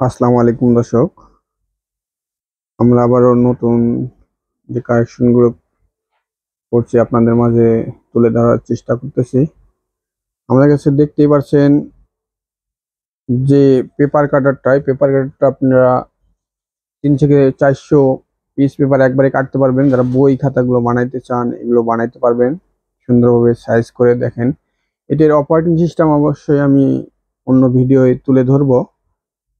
আসসালামু আলাইকুম দর্শক, আমরা আবারও নতুন যে কালেকশনগুলো করছি আপনাদের মাঝে তুলে ধরার চেষ্টা করতেছি। আমাদের কাছে দেখতেই পাচ্ছেন যে পেপার কাটারটা আপনারা 300 থেকে 400 পিস পেপার একবারে কাটতে পারবেন। যারা বই খাতাগুলো বানাইতে চান এগুলো বানাইতে পারবেন সুন্দরভাবে সাইজ করে। দেখেন, এটির অপারেটিং সিস্টেম অবশ্যই আমি অন্য ভিডিওয়ে তুলে ধরবো,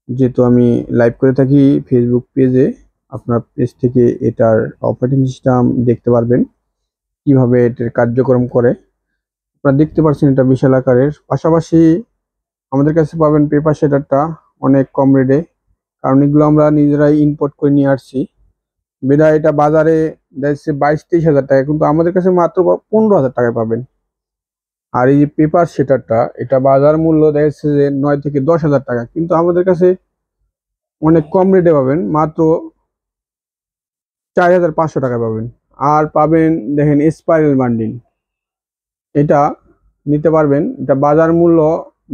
যেহেতু আমি লাইভ করে থাকি ফেসবুক পেজে। আপনার পেজ থেকে এটার অপারেটিং সিস্টেম দেখতে পারবেন, কিভাবে এটার কার্যক্রম করে। আপনারা দেখতে পাচ্ছেন এটা বিশাল আকারের। পাশাপাশি আমাদের কাছে পাবেন পেপার শেডারটা অনেক কম রেটে, কারণ এগুলো আমরা নিজেরাই ইম্পোর্ট করে নিয়ে আসছি। বিধায় এটা বাজারে দেখছে 22-23 হাজার টাকা, কিন্তু আমাদের কাছে মাত্র 15,000 টাকায় পাবেন। আর এই যে পেপার শেডারটা, এটা বাজার মূল্য দেখছে যে 9 থেকে 10 হাজার টাকা, কিন্তু আমাদের কাছে অনেক কম রেটে পাবেন, মাত্র 4,500 টাকা পাবেন। আর পাবেন দেখেন স্পাইরাল বান্ডিল, এটা নিতে পারবেন। এটা বাজার মূল্য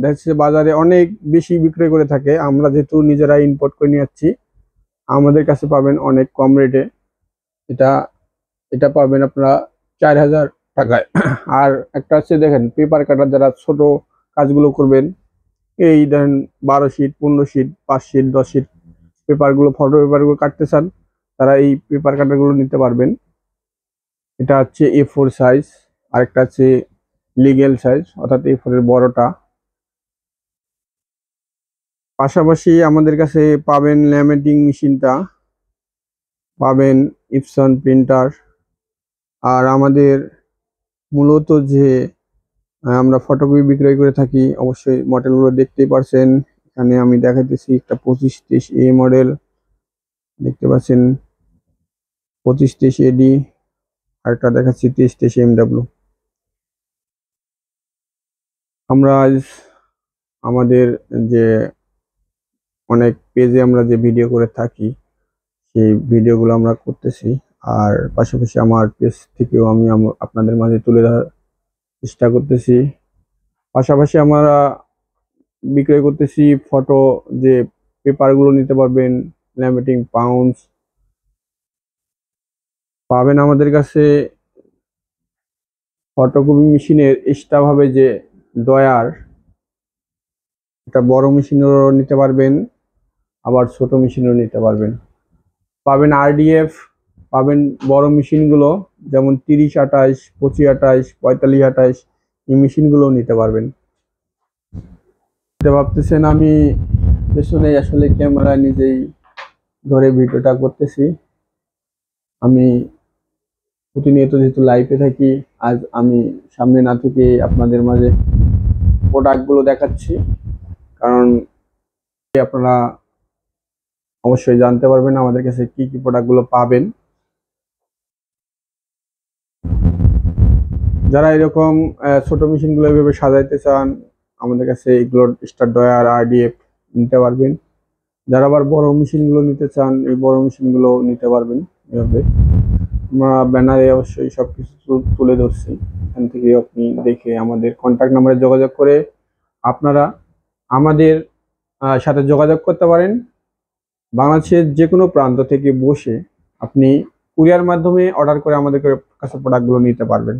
দেখছে বাজারে অনেক বেশি বিক্রয় করে থাকে, আমরা যেহেতু নিজেরা ইম্পোর্ট করে নিয়ে যাচ্ছি আমাদের কাছে পাবেন অনেক কম রেটে। এটা এটা পাবেন আপনারা 4,000 টাকায়। আর একটা আছে দেখেন পেপার কাটার, যারা ছোট কাজগুলো করবেন, এই ধরেন 12 শিট 15 শিট 5 শিট 10 শিট পেপারগুলো, ফটো পেপারগুলো কাটতে চান, তারা এই পেপার কাটারগুলো নিতে পারবেন। এটা হচ্ছে A4 সাইজ, আরেকটা আছে লিগেল সাইজ, অর্থাৎ A4 এর বড়টা। পাশাপাশি আমাদের কাছে পাবেন ল্যামিনেটিং মেশিনটা, পাবেন ইপসন প্রিন্টার। আর আমাদের মূলত যে আমরা ফটোকপি বিক্রয় করে থাকি, অবশ্যই মডেলগুলো দেখতেই পারছেন। এখানে আমি দেখাইতেছি একটা 2530A মডেল, দেখতে পাচ্ছেন 2530AD, আর একটা দেখাচ্ছি 2330MW। আমরা আজ আমাদের যে অনেক পেজে আমরা যে ভিডিও করে থাকি সেই ভিডিওগুলো আমরা করতেছি, আর পাশাপাশি আমার পেজ থেকেও আমি আপনাদের মাঝে তুলে ধরার চেষ্টা করতেছি। পাশাপাশি আমরা বিক্রয় করতেছি ফটো যে পেপারগুলো নিতে পারবেন, ল্যামিনেটিং পাউন্স পাবেন আমাদের কাছে। ফটোকপি মেশিনের এক্সট্রা ভাবে যে ড্রয়ার, এটা বড় মেশিনেরও নিতে পারবেন, আবার ছোট মেশিনেরও নিতে পারবেন। পাবেন RDF, পাবেন বড় মেশিনগুলো যেমন 30-28, 25-28, 45-28, এই মেশিনগুলো নিতে পারবেন। এটা ভাবতেছেন আমি পেছনে আসলে ক্যামেরা নিজেই ধরে ভিডিওটা করতেছি। আমি প্রতিনিয়ত যেহেতু লাইভে থাকি, আজ আমি সামনে না থেকে আপনাদের মাঝে প্রোডাক্টগুলো দেখাচ্ছি, কারণ আপনারা অবশ্যই জানতে পারবেন আমাদের কাছে কি কি প্রোডাক্টগুলো পাবেন। যারা এরকম ছোট মেশিনগুলো এভাবে সাজাইতে চান, আমাদের কাছে এগুলো স্টার ড্রয়ার RDF নিতে পারবেন। যারা আবার বড় মেশিনগুলো নিতে চান, এই বড় মেশিনগুলো নিতে পারবেন। এভাবে আমরা ব্যানারে অবশ্যই সবকিছু তুলে ধরছি, এখান থেকে আপনি দেখে আমাদের কন্ট্যাক্ট নাম্বারে যোগাযোগ করে আপনারা আমাদের সাথে যোগাযোগ করতে পারেন। বাংলাদেশের যে কোনো প্রান্ত থেকে বসে আপনি কুরিয়ার মাধ্যমে অর্ডার করে আমাদের কাছে প্রোডাক্টগুলো নিতে পারবেন।